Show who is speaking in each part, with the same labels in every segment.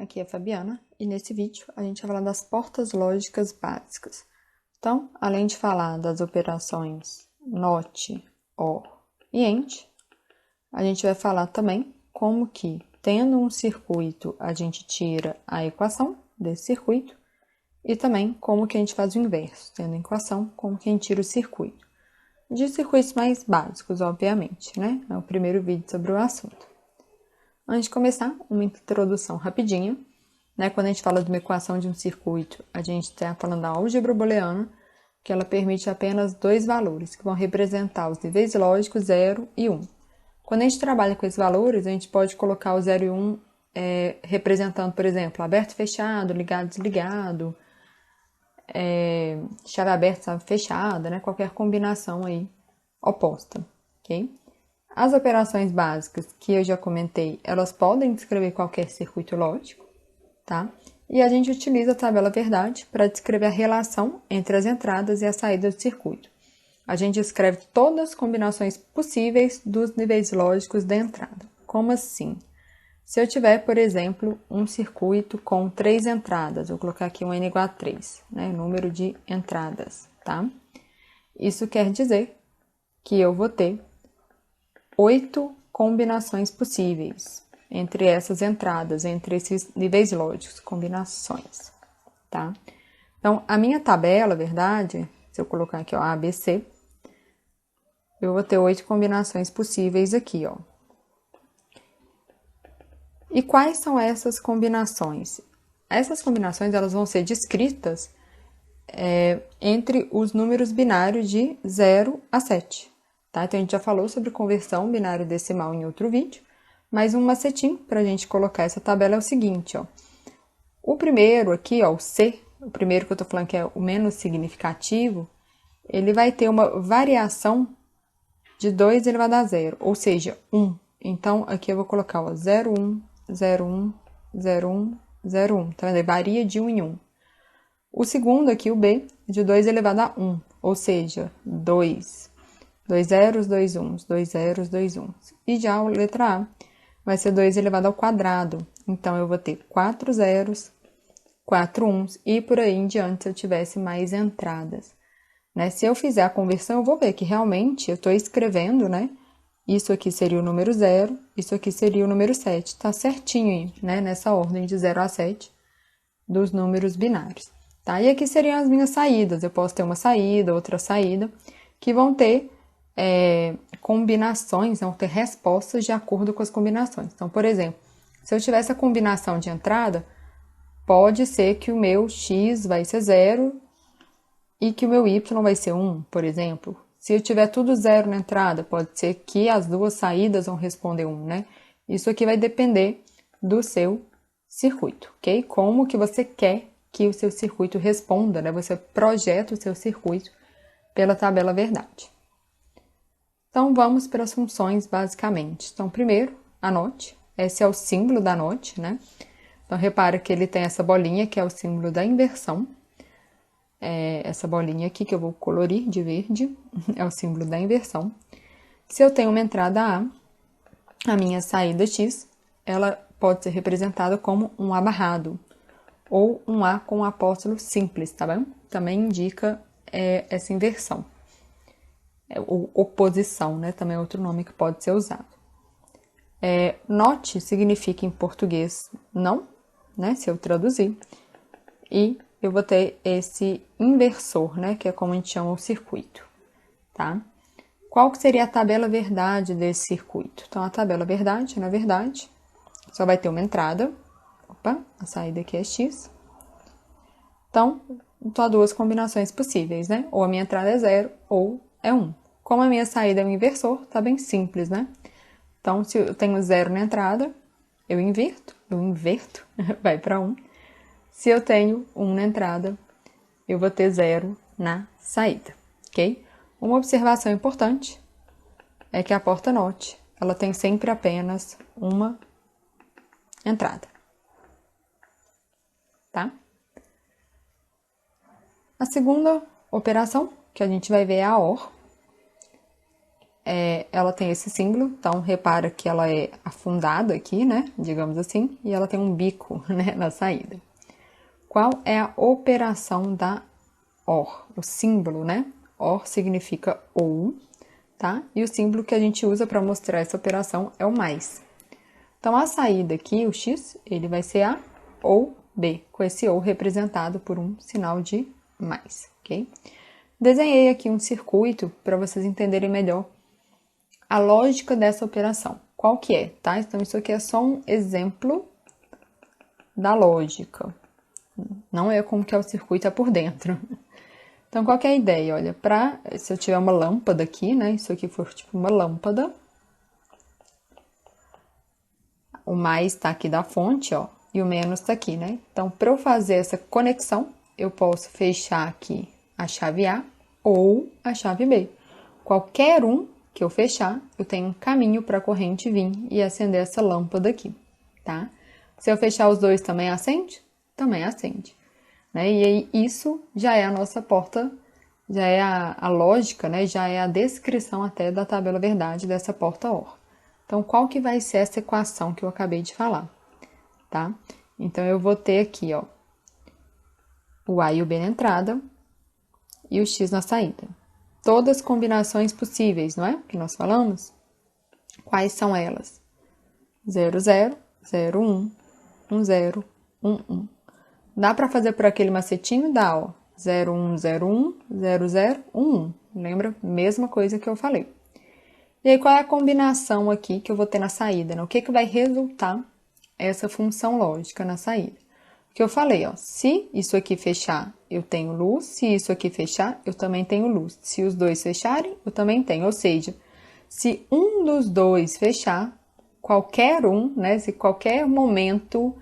Speaker 1: aqui é a Fabiana e nesse vídeo a gente vai falar das portas lógicas básicas. Então, além de falar das operações NOT, OR e AND, a gente vai falar também como que, tendo um circuito, a gente tira a equação desse circuito e também como que a gente faz o inverso, tendo a equação, como que a gente tira o circuito. De circuitos mais básicos, obviamente, né? É o primeiro vídeo sobre o assunto. Antes de começar, uma introdução rapidinha, né? Quando a gente fala de uma equação de um circuito, a gente está falando da álgebra booleana, que ela permite apenas dois valores, que vão representar os níveis lógicos 0 e 1. Quando a gente trabalha com esses valores, a gente pode colocar o 0 e 1 representando, por exemplo, aberto e fechado, ligado e desligado, chave aberta, chave fechada, né? Qualquer combinação aí oposta, ok? As operações básicas que eu já comentei, elas podem descrever qualquer circuito lógico, tá? E a gente utiliza a tabela verdade para descrever a relação entre as entradas e as saídas do circuito. A gente escreve todas as combinações possíveis dos níveis lógicos da entrada. Como assim? Se eu tiver, por exemplo, um circuito com 3 entradas, vou colocar aqui um N igual a 3, né? Número de entradas, tá? Isso quer dizer que eu vou ter 8 combinações possíveis entre essas entradas, entre esses níveis lógicos, combinações, tá? Então, a minha tabela, verdade, se eu colocar aqui, ó, A, B, C, eu vou ter 8 combinações possíveis aqui, ó. E quais são essas combinações? Essas combinações, elas vão ser descritas entre os números binários de 0 a 7. Tá? Então, a gente já falou sobre conversão binário decimal em outro vídeo, mas um macetinho para a gente colocar essa tabela é o seguinte, ó. O primeiro aqui, ó, o C, o primeiro que eu tô falando que é o menos significativo, ele vai ter uma variação de 2 elevado a 0, ou seja, 1. Então, aqui eu vou colocar, ó, 0, 1, 0, 1, 0, 1, 0, 1. Tá vendo? Ele varia de 1 em 1. O segundo aqui, o B, é de 2 elevado a 1, ou seja, 2. 2 zeros, 2 uns, 2 zeros, 2 uns. E já a letra A vai ser 2 elevado ao quadrado. Então, eu vou ter 4 zeros, 4 uns e por aí em diante se eu tivesse mais entradas. Né? Se eu fizer a conversão, eu vou ver que realmente eu estou escrevendo, né? Isso aqui seria o número 0, isso aqui seria o número 7. Tá certinho aí, né? Nessa ordem de 0 a 7 dos números binários. Tá? E aqui seriam as minhas saídas. Eu posso ter uma saída, outra saída, que vão ter combinações, vão ter respostas de acordo com as combinações. Então, por exemplo, se eu tivesse a combinação de entrada, pode ser que o meu x vai ser 0 e que o meu y vai ser 1, por exemplo. Se eu tiver tudo 0 na entrada, pode ser que as duas saídas vão responder 1, né? Isso aqui vai depender do seu circuito, ok? Como que você quer que o seu circuito responda, né? Você projeta o seu circuito pela tabela verdade. Então, vamos para as funções, basicamente. Então, primeiro, a NOT. Esse é o símbolo da NOT, né? Então, repara que ele tem essa bolinha, que é o símbolo da inversão. Essa bolinha aqui, que eu vou colorir de verde, é o símbolo da inversão. Se eu tenho uma entrada A minha saída X, ela pode ser representada como um A barrado, ou um A com um apóstrofo simples, tá bom? Também indica essa inversão. Ou oposição, né? Também é outro nome que pode ser usado. Not significa em português não, né? Se eu traduzir. E eu vou ter esse inversor, né? Que é como a gente chama o circuito, tá? Qual que seria a tabela verdade desse circuito? Então, a tabela verdade, na verdade, só vai ter uma entrada. Opa, a saída aqui é X. Então, só duas combinações possíveis, né? Ou a minha entrada é 0 ou é 1. Como a minha saída é um inversor, tá bem simples, né? Então, se eu tenho 0 na entrada, eu inverto, vai para 1. Se eu tenho 1 na entrada, eu vou ter 0 na saída, ok? Uma observação importante é que a porta NOT, ela tem sempre apenas uma entrada, tá? A segunda operação que a gente vai ver é a OR. ela tem esse símbolo, então repara que ela é afundada aqui, né, digamos assim, e ela tem um bico, né, na saída. Qual é a operação da OR? O símbolo, né? OR significa ou, tá? E o símbolo que a gente usa para mostrar essa operação é o mais. Então, a saída aqui, o X, ele vai ser A ou B, com esse ou representado por um sinal de mais, ok? Desenhei aqui um circuito para vocês entenderem melhor a lógica dessa operação. Qual que é, tá? Então, isso aqui é só um exemplo da lógica. Não é como que é o circuito por dentro. Então, qual que é a ideia? Olha, se eu tiver uma lâmpada aqui, né? Isso aqui for tipo uma lâmpada. O mais tá aqui da fonte, ó. E o menos tá aqui, né? Então, para eu fazer essa conexão, eu posso fechar aqui a chave A ou a chave B. Qualquer um que eu fechar, eu tenho um caminho para a corrente vir e acender essa lâmpada aqui, tá? Se eu fechar os dois, também acende? Também acende. Né? E aí, isso já é a nossa porta, já é a lógica, né? Já é a descrição até da tabela verdade dessa porta OR. Então, qual que vai ser essa equação que eu acabei de falar, tá? Então, eu vou ter aqui, ó, o A e o B na entrada e o X na saída. Todas as combinações possíveis, não é? Que nós falamos. Quais são elas? 0, 0, 0, 1, 1, 0, 1, 1. Dá para fazer por aquele macetinho? Dá, ó. 0, 1, 0, 1, 0, 0, 1, 1. Lembra? Mesma coisa que eu falei. E aí, qual é a combinação aqui que eu vou ter na saída? Né? O que vai resultar essa função lógica na saída? O que eu falei, ó. Se isso aqui fechar, eu tenho luz. Se isso aqui fechar, eu também tenho luz. Se os dois fecharem, eu também tenho. Ou seja, se um dos dois fechar, qualquer um, né? Se qualquer momento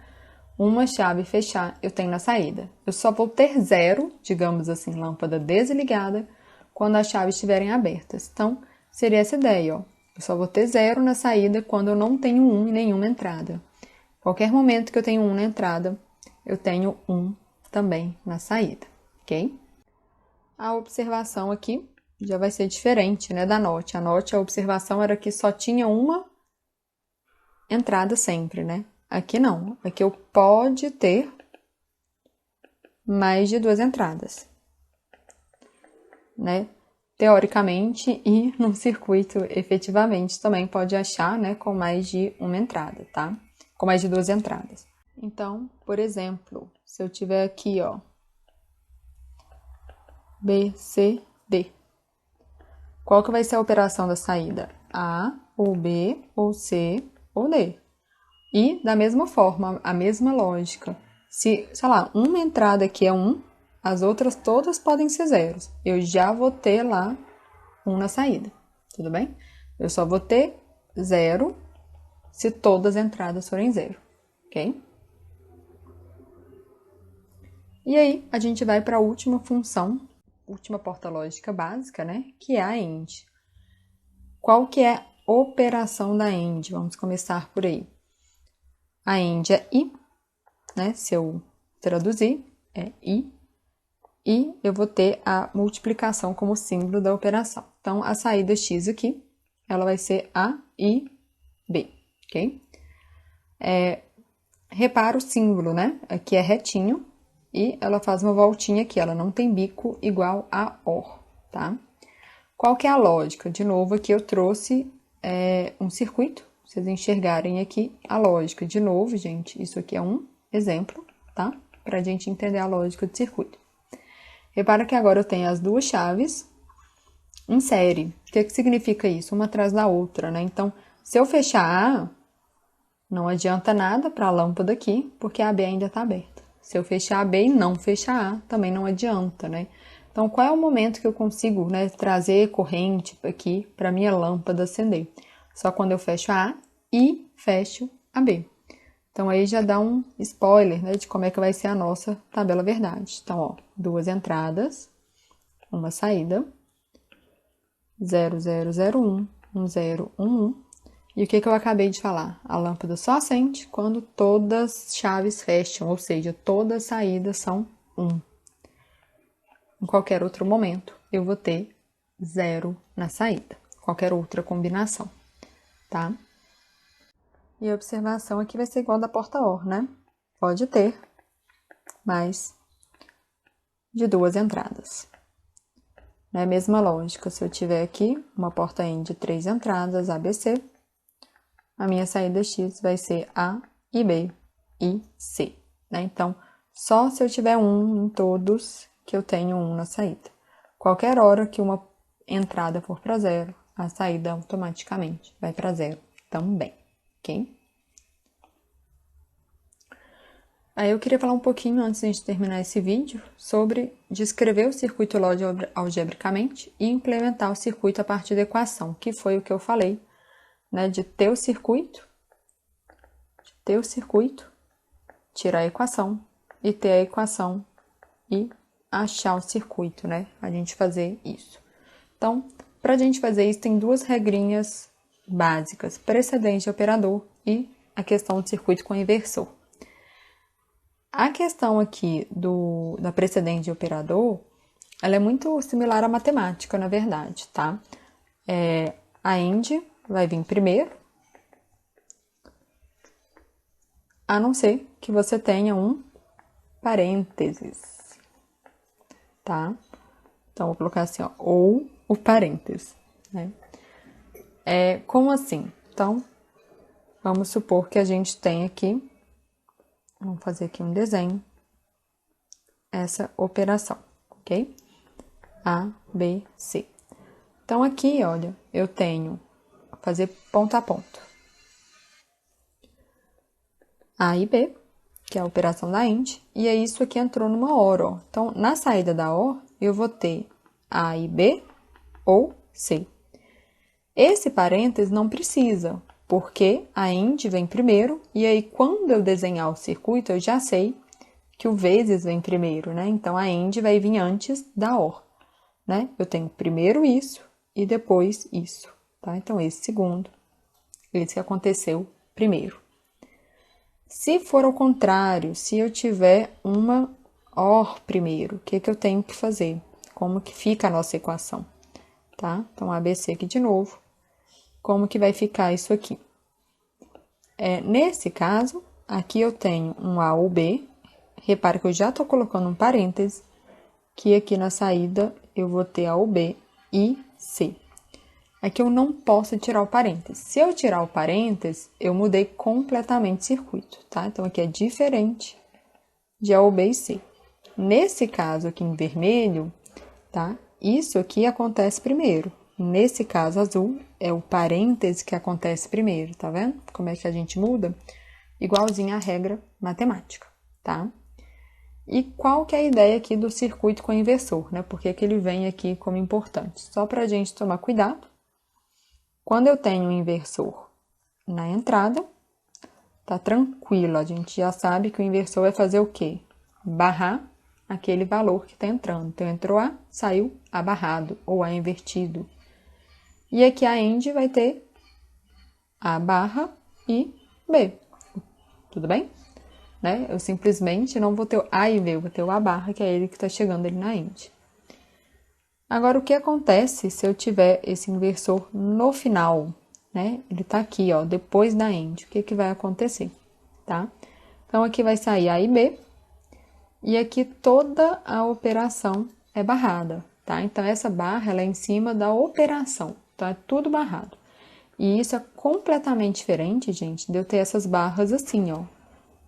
Speaker 1: uma chave fechar, eu tenho na saída. Eu só vou ter zero, digamos assim, lâmpada desligada, quando as chaves estiverem abertas. Então, seria essa ideia, ó. Eu só vou ter zero na saída quando eu não tenho um em nenhuma entrada. Qualquer momento que eu tenho um na entrada, eu tenho um também na saída, ok? A observação aqui já vai ser diferente, né, da note. A note, a observação era que só tinha uma entrada sempre, né? Aqui não. Aqui eu pode ter mais de duas entradas, né? Teoricamente e no circuito efetivamente também pode achar, né, com mais de uma entrada, tá? Com mais de duas entradas. Então, por exemplo, se eu tiver aqui, ó, B, C, D. Qual que vai ser a operação da saída? A, ou B, ou C, ou D. E, da mesma forma, a mesma lógica. Se, sei lá, uma entrada aqui é 1, as outras todas podem ser zeros. Eu já vou ter lá 1 na saída, tudo bem? Eu só vou ter 0 se todas as entradas forem 0, ok? E aí, a gente vai para a última função, última porta lógica básica, né? Que é a AND. Qual que é a operação da AND? Vamos começar por aí. A AND é I, né? Se eu traduzir, é I. E eu vou ter a multiplicação como símbolo da operação. Então, a saída X aqui, ela vai ser A, I, B, ok? Repara o símbolo, né? Aqui é retinho e ela faz uma voltinha aqui, ela não tem bico igual a OR, tá? Qual que é a lógica? De novo, aqui eu trouxe um circuito, pra vocês enxergarem aqui a lógica. De novo, gente, isso aqui é um exemplo, tá? Pra gente entender a lógica do circuito. Repara que agora eu tenho as duas chaves em série. O que significa isso? Uma atrás da outra, né? Então, se eu fechar A, não adianta nada para a lâmpada aqui, porque a B ainda está aberta. Se eu fechar a B e não fechar A, também não adianta, né? Então, qual é o momento que eu consigo, né, trazer corrente aqui para minha lâmpada acender? Só quando eu fecho a A e fecho a B. Então, aí já dá um spoiler, né, de como é que vai ser a nossa tabela verdade. Então, ó, duas entradas, uma saída, 0, 0, 0, 1, 1, 0, 1, 1. E o que eu acabei de falar? A lâmpada só acende quando todas as chaves fecham, ou seja, todas as saídas são 1. Em qualquer outro momento, eu vou ter 0 na saída, qualquer outra combinação, tá? E a observação aqui vai ser igual da porta OR, né? Pode ter mais de 2 entradas. Na mesma lógica, se eu tiver aqui uma porta AND de 3 entradas, ABC, a minha saída X vai ser A e B e C, né? Então, só se eu tiver 1 em todos que eu tenho 1 na saída. Qualquer hora que uma entrada for para 0, a saída automaticamente vai para 0 também, ok? Aí eu queria falar um pouquinho, antes de a gente terminar esse vídeo, sobre descrever o circuito lógico algebricamente e implementar o circuito a partir da equação, que foi o que eu falei, né, de ter o circuito, tirar a equação, e ter a equação e achar o circuito, né, a gente fazer isso. Então, para a gente fazer isso, tem 2 regrinhas básicas, precedente de operador e a questão do circuito com inversor. A questão aqui da precedente de operador, ela é muito similar à matemática, na verdade, tá? A AND vai vir primeiro, a não ser que você tenha um parênteses, tá? Então, vou colocar assim, ó, ou o parênteses, né? Como assim? Então, vamos supor que a gente tem aqui, vamos fazer aqui um desenho, essa operação, ok? A, B, C. Então, aqui, olha, eu tenho, vou fazer ponto a ponto. A e B, que é a operação da AND, e aí isso aqui entrou numa OR, ó. Então, na saída da OR, eu vou ter A e B ou C. Esse parênteses não precisa, porque a AND vem primeiro, e aí quando eu desenhar o circuito, eu já sei que o vezes vem primeiro, né? Então, a AND vai vir antes da OR, né? Eu tenho primeiro isso e depois isso, tá? Então, esse segundo, esse que aconteceu primeiro. Se for ao contrário, se eu tiver uma OR primeiro, o que eu tenho que fazer? Como que fica a nossa equação, tá? Então, ABC aqui de novo. Como que vai ficar isso aqui? Nesse caso, aqui eu tenho um A ou B. Repara que eu já estou colocando um parêntese, que aqui na saída eu vou ter A ou B e C. Aqui eu não posso tirar o parêntese. Se eu tirar o parêntese, eu mudei completamente o circuito, tá? Então, aqui é diferente de A ou B e C. Nesse caso aqui em vermelho, tá? Isso aqui acontece primeiro. Nesse caso azul, é o parêntese que acontece primeiro, tá vendo? Como é que a gente muda? Igualzinho à regra matemática, tá? E qual que é a ideia aqui do circuito com inversor, né? Por que ele vem aqui como importante? Só para a gente tomar cuidado. Quando eu tenho um inversor na entrada, tá tranquilo, a gente já sabe que o inversor vai fazer o quê? Barrar aquele valor que está entrando. Então, entrou A, saiu A barrado ou A invertido. E aqui a AND vai ter A barra e B. Tudo bem? Né? Eu simplesmente não vou ter o A e B, eu vou ter o A barra, que é ele que está chegando ali na AND. Agora, o que acontece se eu tiver esse inversor no final, né? Ele tá aqui, ó, depois da AND. O que vai acontecer, tá? Então, aqui vai sair A e B, e aqui toda a operação é barrada, tá? Então, essa barra, ela é em cima da operação, então é tudo barrado. E isso é completamente diferente, gente, de eu ter essas barras assim, ó,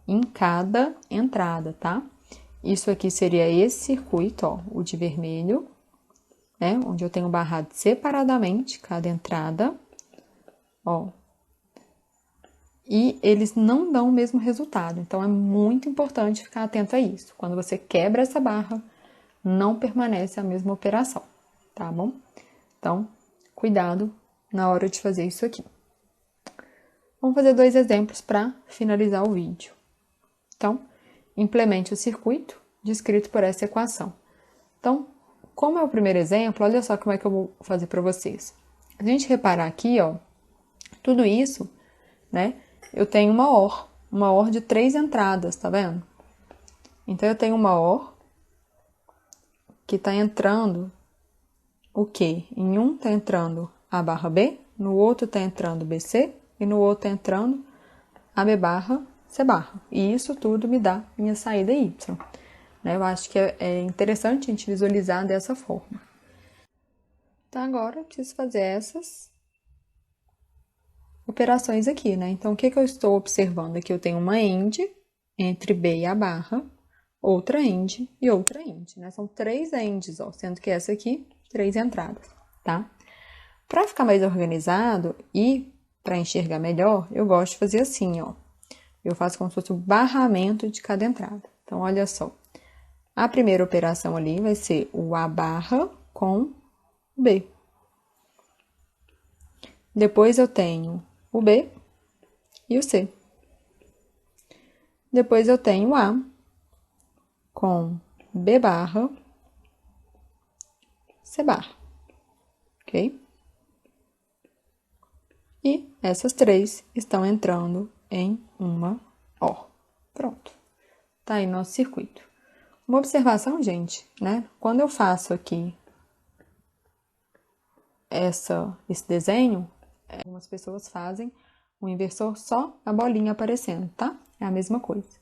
Speaker 1: em cada entrada, tá? Isso aqui seria esse circuito, ó, o de vermelho, né? Onde eu tenho barrado separadamente cada entrada, ó. E eles não dão o mesmo resultado, então é muito importante ficar atento a isso. Quando você quebra essa barra, não permanece a mesma operação, tá bom? Então, cuidado na hora de fazer isso aqui. Vamos fazer 2 exemplos para finalizar o vídeo. Então, implemente o circuito descrito por essa equação. Então, como é o primeiro exemplo, olha só como é que eu vou fazer para vocês. A gente reparar aqui, ó, tudo isso, né? Eu tenho uma OR de 3 entradas, tá vendo? Então, eu tenho uma OR que tá entrando o quê? Em um tá entrando A barra B, no outro está entrando BC e no outro está entrando AB barra, C barra. E isso tudo me dá minha saída Y. Eu acho que é interessante a gente visualizar dessa forma. Então, agora eu preciso fazer essas operações aqui, né? Então, o que eu estou observando aqui? Eu tenho uma AND entre B e A barra, outra AND e outra AND, né? São 3 ANDs, ó, sendo que essa aqui, 3 entradas, tá? Para ficar mais organizado e para enxergar melhor, eu gosto de fazer assim, ó. Eu faço como se fosse o barramento de cada entrada. Então, olha só. A primeira operação ali vai ser o A barra com o B. Depois eu tenho o B e o C. Depois eu tenho o A com B barra, C barra, ok? E essas 3 estão entrando em uma OR. Pronto. Tá aí nosso circuito. Uma observação, gente, né? Quando eu faço aqui esse desenho, algumas pessoas fazem um inversor só a bolinha aparecendo, tá? É a mesma coisa.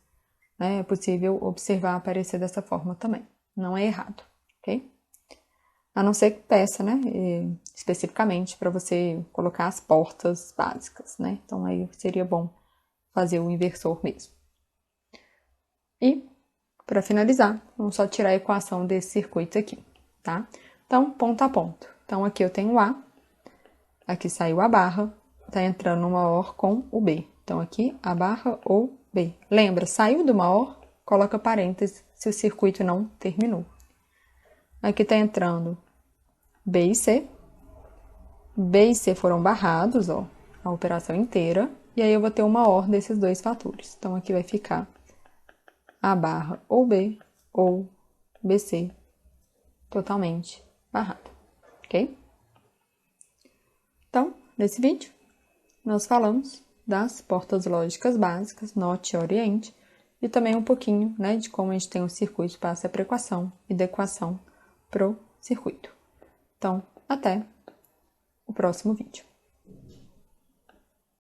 Speaker 1: Né? É possível observar aparecer dessa forma também. Não é errado, ok? A não ser que peça, né? Especificamente para você colocar as portas básicas, né? Então, aí seria bom fazer o inversor mesmo. E, para finalizar, vamos só tirar a equação desse circuito aqui, tá? Então, ponto a ponto. Então, aqui eu tenho o A, aqui saiu a barra, tá entrando uma OR com o B. Então, aqui, A barra ou B. Lembra, saiu de uma OR, coloca parênteses se o circuito não terminou. Aqui tá entrando B e C. B e C foram barrados, ó, a operação inteira. E aí, eu vou ter uma OR desses dois fatores. Então, aqui vai ficar A barra ou B ou BC totalmente barrado, ok? Então, nesse vídeo, nós falamos das portas lógicas básicas, NOT e OR, e também um pouquinho, né, de como a gente tem o circuito para essa equação e da equação pro circuito. Então, até o próximo vídeo.